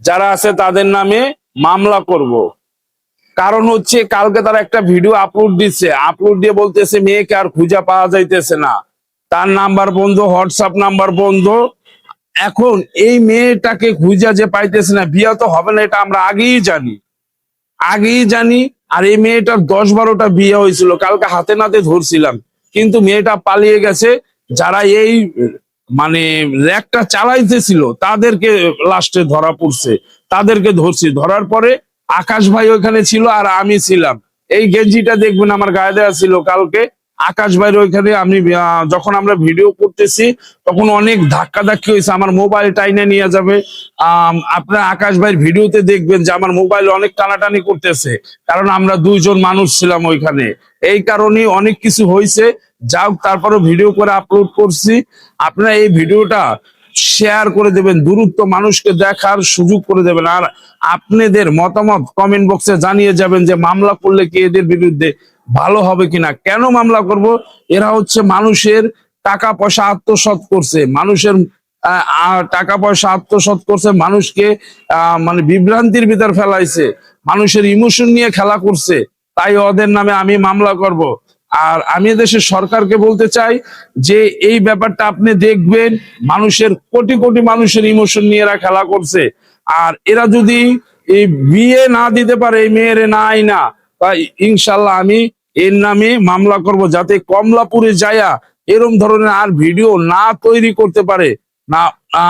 যারা আছে তাদের নামে মামলা করব। কারণ হচ্ছে কালকে তারা একটা ভিডিও আপলোড দিচ্ছে, আপলোড দিয়ে বলতেছে মেয়েকে আর খুঁজে পাওয়া যাইতেছে না, তার নাম্বার বন্ধ, হোয়াটসঅ্যাপ নাম্বার বন্ধ। এখন এই মেয়েটাকে খুঁজে যে পাইতেছে না, বিয়ে তো হবে না, এটা আমরা আগেই জানি। আর এই মেয়েটার 10-12টা বিয়ে হয়েছিল, কালকে হাতে নাতে ধরছিলাম, কিন্তু মেয়েটা পালিয়ে গেছে। যারা এই মানে র্যাকটা চালাইতেছিল তাদেরকে লাস্টে ধরা পড়ছে, তাদেরকে ধরছি। ধরার পরে আকাশ ভাই ওইখানে ছিল আর আমি ছিলাম। এই গেঞ্জিটা দেখবেন আমার গায়ে দেওয়া ছিল কালকে। আকাশ ভাইয়ের ওইখানে আমি যখন আমরা ভিডিও করতেছি তখন অনেক ধাক্কাধাক্কি হয়েছে, আমার মোবাইল টাইনে নিয়ে যাবে। আপনার আকাশ ভাইয়ের ভিডিওতে দেখবেন যে আমার মোবাইল অনেক টানাটানি করতেছে, কারণ আমরা দুইজন মানুষ ছিলাম ওইখানে। এই কারণে অনেক কিছু হয়েছে। যাও, তারপরে ভিডিও করে আপলোড করছি। আপনারা এই ভিডিওটা শেয়ার করে দেবেন, দ্রুত মানুষকে দেখার সুযোগ করে দেবেন। আর আপনাদের মতামত কমেন্ট বক্সে জানিয়ে যাবেন যে মামলা করলে কি এদের বিরুদ্ধে ভালো হবে কিনা। কেন মামলা করব? এরা হচ্ছে মানুষের টাকা পয়সা আত্মসাৎ করছে, মানুষের টাকা পয়সা আত্মসাৎ করছে, মানুষকে মানে বিভ্রান্তির ভিতর ফেলাইছে, মানুষের ইমোশন নিয়ে খেলা করছে। তাই ওদের নামে আমি মামলা করব। আর আমি দেশের সরকারকে বলতে চাই যে এই ব্যাপারটা আপনি দেখবেন, মানুষের কোটি কোটি মানুষের ইমোশন নিয়ে এরা খেলা করছে। আর এরা যদি এই বিয়ে না দিতে পারে, এই মেয়েরে না আইনা, তাই ইনশাল্লাহ আমি এর নামে মামলা করব, যাতে কমলাপুরে যায়া এরম ধরনের আর ভিডিও না তৈরি করতে পারে, না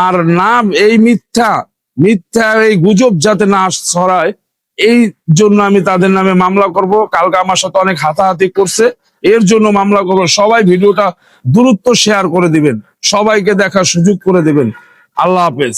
আর না এই মিথ্যা মিথ্যা এই গুজব যাতে না ছড়ায়। এই জন্য আমি তাদের নামে মামলা করব। কালকে আমার সাথে অনেক হাতাহাতি করছে, এর জন্য মামলা করব। সবাই ভিডিওটা দ্রুত শেয়ার করে দিবেন, সবাইকে দেখার সুযোগ করে দিবেন। আল্লাহ হাফেজ।